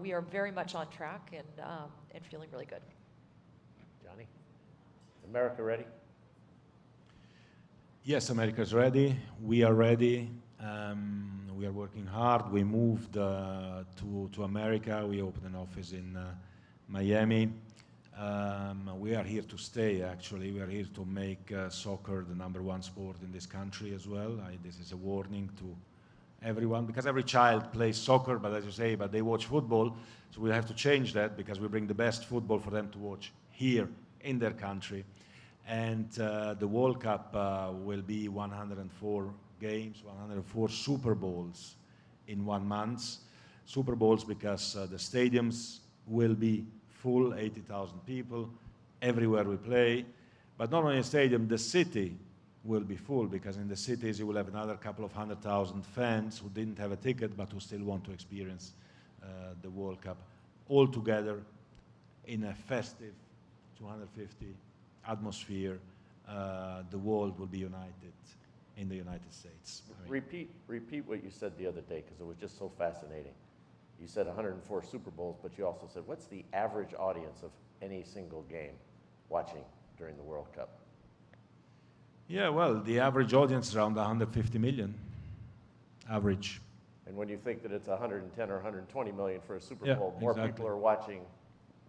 We are very much on track and feeling really good. Johnny, America ready? Yes, America is ready. We are ready. We are working hard. We moved to America. We opened an office in Miami. We are here to stay, actually. We are here to make soccer the #1 sport in this country as well. This is a warning to everyone, because every child plays soccer, but as you say, but they watch football. So we have to change that, because we bring the best football for them to watch here in their country. And the World Cup will be 104 games, 104 Super Bowls in 1 month. Super Bowls because the stadiums will be full, 80,000 people, everywhere we play. But not only a stadium, the city will be full, because in the cities you will have another couple of 100,000 fans who didn't have a ticket but who still want to experience the World Cup all together in a festive 250 atmosphere. The world will be united in the United States. Repeat what you said the other day, because it was just so fascinating. You said 104 Super Bowls, but you also said, what's the average audience of any single game watching during the World Cup? Yeah, well, the average audience is around 150 million, average. And when you think that it's 110 or 120 million for a Super Yeah, Bowl, more exactly. people are watching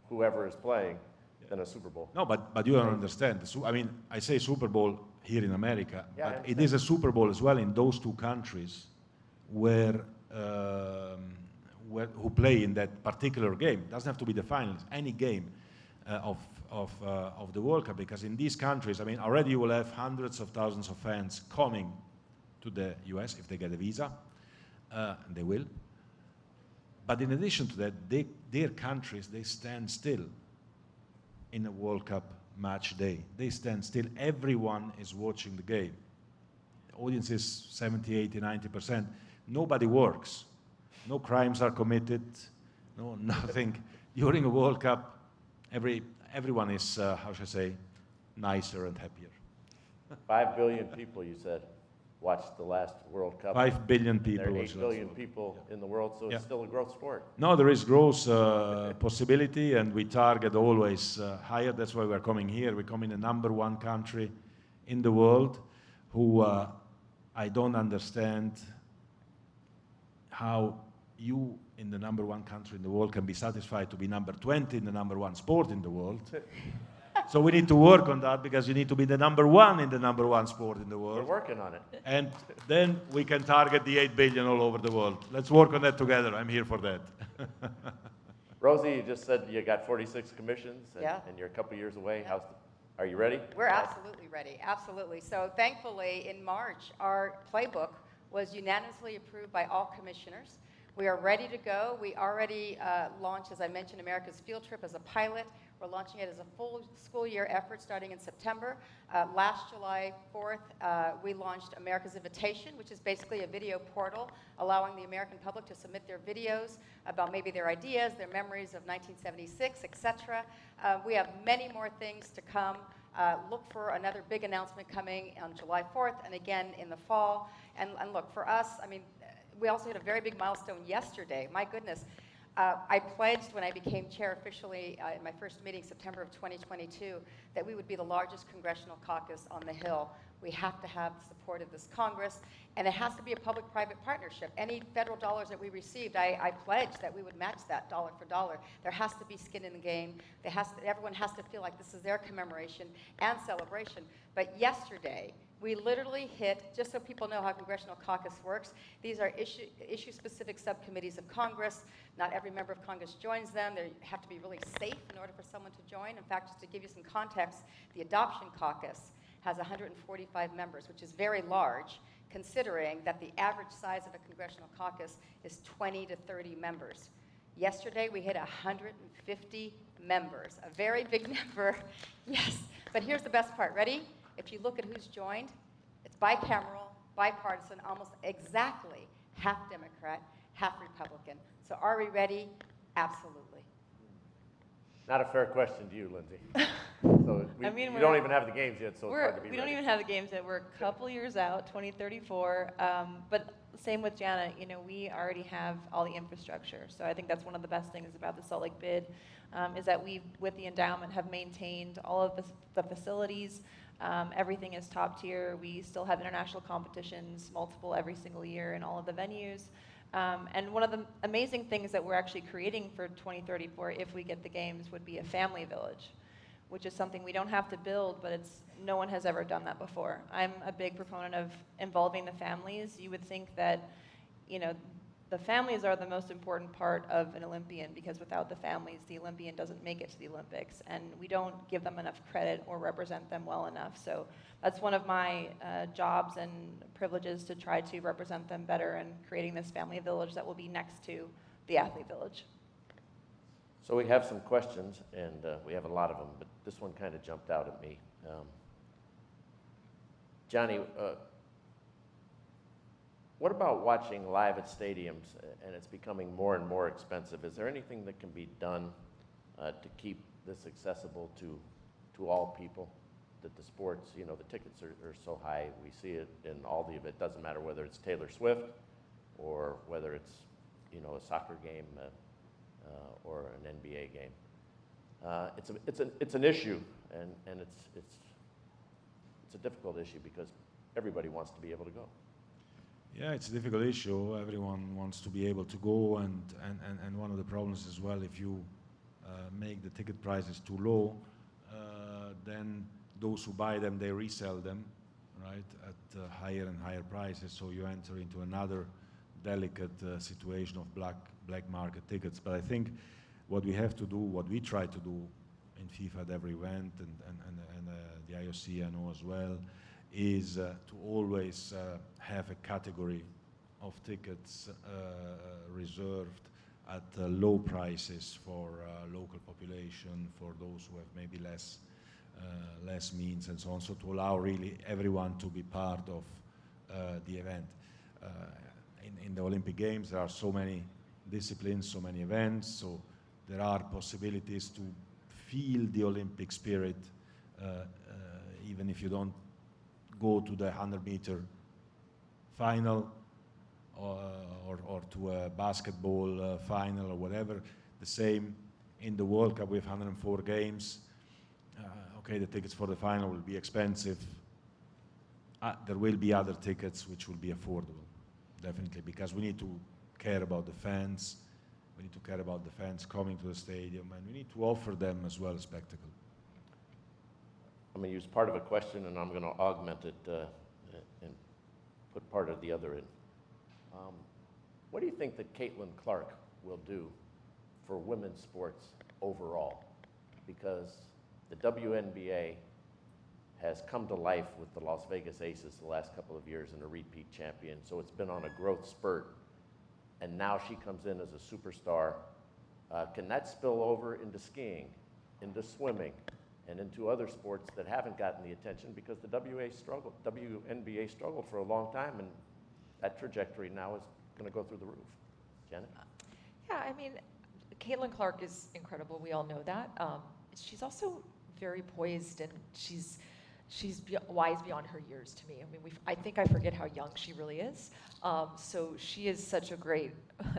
whoever is playing than a Super Bowl. No, but you don't understand. I mean, I say Super Bowl here in America, Yeah, but it is a Super Bowl as well in those 2 countries where who play in that particular game. It doesn't have to be the finals, any game of the World Cup, because in these countries, I mean, already you will have hundreds of thousands of fans coming to the US if they get a visa, and they will. But in addition to that, their countries, they stand still in a World Cup match day. They stand still. Everyone is watching the game. The audience is 70, 80, 90%. Nobody works. No crimes are committed. No, nothing. During a World Cup, everyone is, how should I say, nicer and happier. 5 billion people, you said, watched the last World Cup. 5 billion people. There are watch 8 the last billion World Cup. people in the world, so it's still a growth sport. No, there is growth possibility, and we target always higher. That's why we're coming here. We come in the #1 country in the world, who I don't understand how you in the #1 country in the world can be satisfied to be number 20 in the #1 sport in the world. So we need to work on that, because you need to be the #1 in the #1 sport in the world. We're working on it. And then we can target the 8 billion all over the world. Let's work on that together. I'm here for that. Rosie, you just said you got 46 commissions, and, Yeah. and you're a couple years away. Are you ready? We're absolutely ready, absolutely. So thankfully, in March, our playbook was unanimously approved by all commissioners. We are ready to go. We already launched, as I mentioned, America's Field Trip as a pilot. We're launching it as a full school year effort starting in September. Last July 4th, we launched America's Invitation, which is basically a video portal allowing the American public to submit their videos about maybe their ideas, their memories of 1976, etc. We have many more things to come. Look for another big announcement coming on July 4th and again in the fall. And look, for us, I mean, we also hit a very big milestone yesterday. My goodness. I pledged when I became chair officially in my first meeting, September of 2022, that we would be the largest congressional caucus on the Hill. We have to have the support of this Congress, and it has to be a public-private partnership. Any federal dollars that we received, I pledged that we would match that dollar for dollar. There has to be skin in the game. Everyone has to feel like this is their commemoration and celebration. But yesterday, we literally hit, just so people know how Congressional Caucus works, these are issue-specific subcommittees of Congress. Not every member of Congress joins them. They have to be really safe in order for someone to join. In fact, just to give you some context, the Adoption Caucus has 145 members, which is very large, considering that the average size of a Congressional Caucus is 20 to 30 members. Yesterday, we hit 150 members, a very big number. Yes, but here's the best part. Ready? If you look at who's joined, it's bicameral, bipartisan, almost exactly half Democrat, half Republican. So are we ready? Absolutely. Not a fair question to you, Lindsay. So we mean, don't even have the games yet, so it's hard to be we don't ready. even have the games yet. We're a couple years out, 2034. But same with Jana. You know, we already have all the infrastructure. So I think that's one of the best things about the Salt Lake bid, is that we, with the endowment, have maintained all of the facilities. Everything is top tier. We still have international competitions, multiple every single year in all of the venues. And one of the amazing things that we're actually creating for 2034, if we get the games, would be a family village, which is something we don't have to build, but no one has ever done that before. I'm a big proponent of involving the families. You would think that, you know, the families are the most important part of an Olympian, because without the families, the Olympian doesn't make it to the Olympics, and we don't give them enough credit or represent them well enough. So that's one of my jobs and privileges, to try to represent them better and creating this family village that will be next to the athlete village. So we have some questions, and we have a lot of them, but this one kind of jumped out at me. Johnny, what about watching live at stadiums, and it's becoming more and more expensive? Is there anything that can be done to keep this accessible to all people? That the sports, you know, the tickets are so high. We see it in all the events. It doesn't matter whether it's Taylor Swift or whether it's, you know, a soccer game or an NBA game. It's an issue, and it's a difficult issue because everybody wants to be able to go. Yeah, it's a difficult issue. Everyone wants to be able to go, and one of the problems as well, if you make the ticket prices too low, then those who buy them, they resell them, right, at higher and higher prices. So you enter into another delicate situation of black market tickets. But I think what we have to do, what we try to do in FIFA at every event, and the IOC I know as well, is to always have a category of tickets reserved at low prices for local population, for those who have maybe less means and so on, so to allow really everyone to be part of the event. In the Olympic Games, there are so many disciplines, so many events, so there are possibilities to feel the Olympic spirit, even if you don't go to the 100-meter final or to a basketball final or whatever. The same in the World Cup. We have 104 games. Okay, the tickets for the final will be expensive. There will be other tickets which will be affordable, definitely, because we need to care about the fans. We need to care about the fans coming to the stadium, and we need to offer them as well a spectacle. I'm going to use part of a question, and I'm going to augment it and put part of the other in. What do you think that Caitlin Clark will do for women's sports overall? Because the WNBA has come to life with the Las Vegas Aces the last couple of years and a repeat champion, so it's been on a growth spurt. And now she comes in as a superstar. Can that spill over into skiing, into swimming, and into other sports that haven't gotten the attention because the WNBA struggled for a long time, and that trajectory now is going to go through the roof? Janet? Yeah, I mean, Caitlin Clark is incredible. We all know that. She's also very poised, and she's wise beyond her years to me. I mean, I think I forget how young she really is. So she is such a great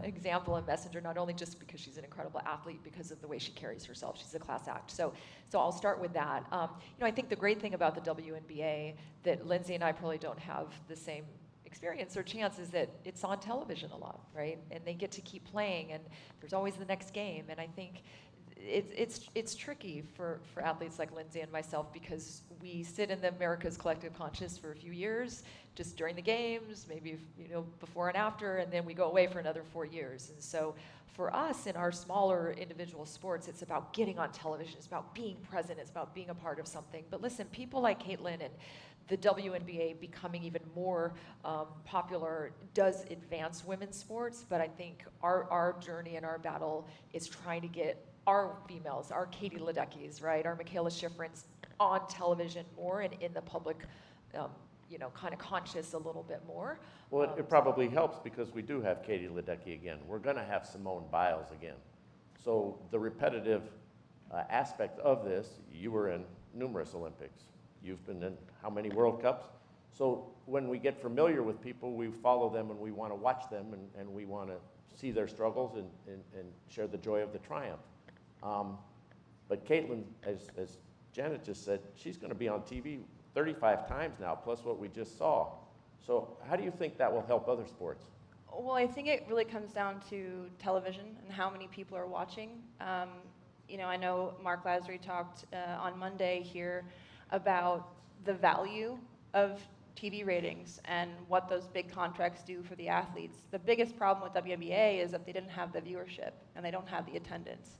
example and messenger, not only just because she's an incredible athlete, because of the way she carries herself. She's a class act. So I'll start with that. I think the great thing about the WNBA that Lindsay and I probably don't have the same experience or chance is that it's on television a lot, right? And they get to keep playing, and there's always the next game. And I think it's tricky for athletes like Lindsay and myself, because we sit in the America's collective conscious for a few years, just during the games, maybe before and after, and then we go away for another 4 years. And so for us in our smaller individual sports, it's about getting on television, it's about being present, it's about being a part of something. But listen, people like Caitlin and the WNBA becoming even more popular does advance women's sports, but I think our journey and our battle is trying to get our females, our Katie Ledeckis, right, our Michaela Schifrins on television more and in the public, kind of conscious a little bit more. Well, it probably helps because we do have Katie Ledecky again. We're going to have Simone Biles again. So the repetitive aspect of this, you were in numerous Olympics. You've been in how many World Cups? So when we get familiar with people, we follow them and we want to watch them and we want to see their struggles and share the joy of the triumph. But Caitlin, as Janet just said, she's going to be on TV 35 times now, plus what we just saw. So how do you think that will help other sports? Well, I think it really comes down to television and how many people are watching. I know Mark Lazary talked on Monday here about the value of TV ratings and what those big contracts do for the athletes. The biggest problem with WNBA is that they didn't have the viewership and they don't have the attendance.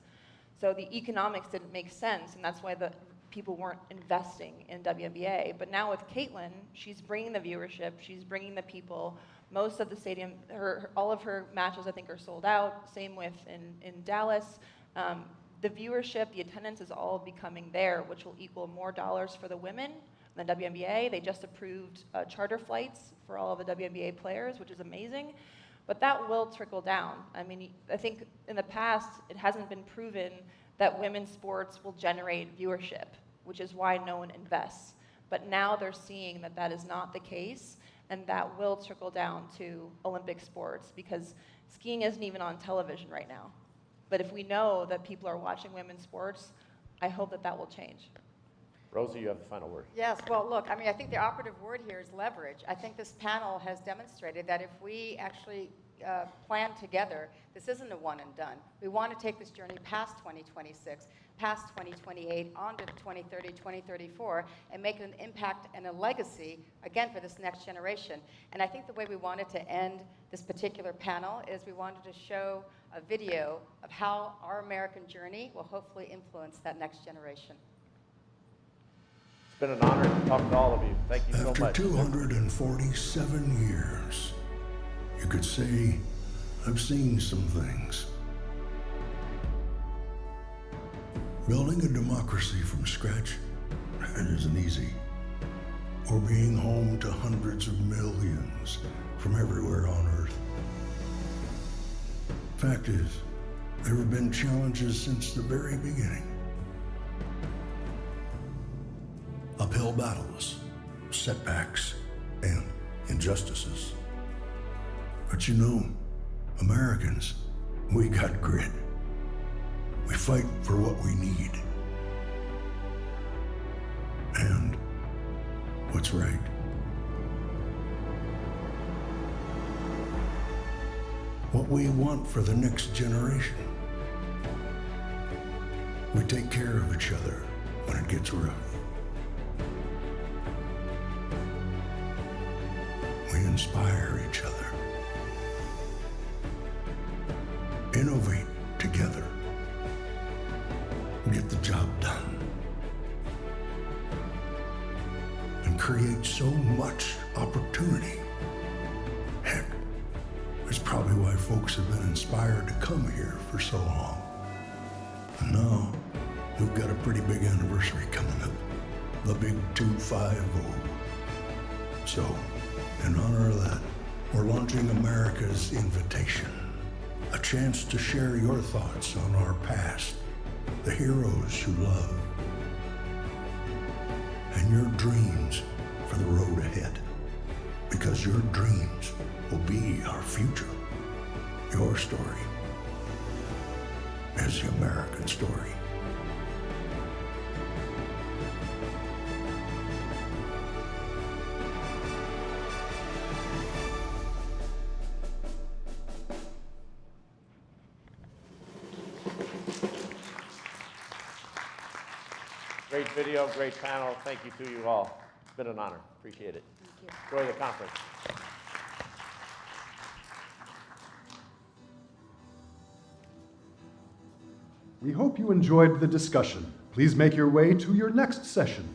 So the economics didn't make sense, and that's why the people weren't investing in WNBA. But now with Caitlin, she's bringing the viewership, she's bringing the people. Most of the stadium, all of her matches I think are sold out. Same with in Dallas. The viewership, the attendance is all becoming there, which will equal more dollars for the women. The WNBA, they just approved charter flights for all of the WNBA players, which is amazing. But that will trickle down. I mean, I think in the past, it hasn't been proven that women's sports will generate viewership, which is why no one invests. But now they're seeing that that is not the case, and that will trickle down to Olympic sports, because skiing isn't even on television right now. But if we know that people are watching women's sports, I hope that that will change. Rosie, you have the final word. Yes, well, look, I think the operative word here is leverage. I think this panel has demonstrated that if we actually plan together, this isn't a one and done. We want to take this journey past 2026, past 2028, on to 2030, 2034, and make an impact and a legacy, again, for this next generation. And I think the way we wanted to end this particular panel is we wanted to show a video of how our American journey will hopefully influence that next generation. It's been an honor to talk to all of you. Thank you so much. After 247 years, you could say, I've seen some things. Building a democracy from scratch isn't easy. Or being home to hundreds of millions from everywhere on Earth. Fact is, there have been challenges since the very beginning. Uphill battles, setbacks, and injustices. But Americans, we got grit. We fight for what we need. And what's right. What we want for the next generation. We take care of each other when it gets rough. We inspire each other. Innovate together. Get the job done. And create so much opportunity. Heck, that's probably why folks have been inspired to come here for so long. And now, we've got a pretty big anniversary coming up. The big 250. So, in honor of that, we're launching America's Invitation. A chance to share your thoughts on our past, the heroes you love, and your dreams for the road ahead. Because your dreams will be our future. Your story is the American story. Great video, great panel. Thank you to you all. It's been an honor. Appreciate it. Enjoy the conference. We hope you enjoyed the discussion. Please make your way to your next session.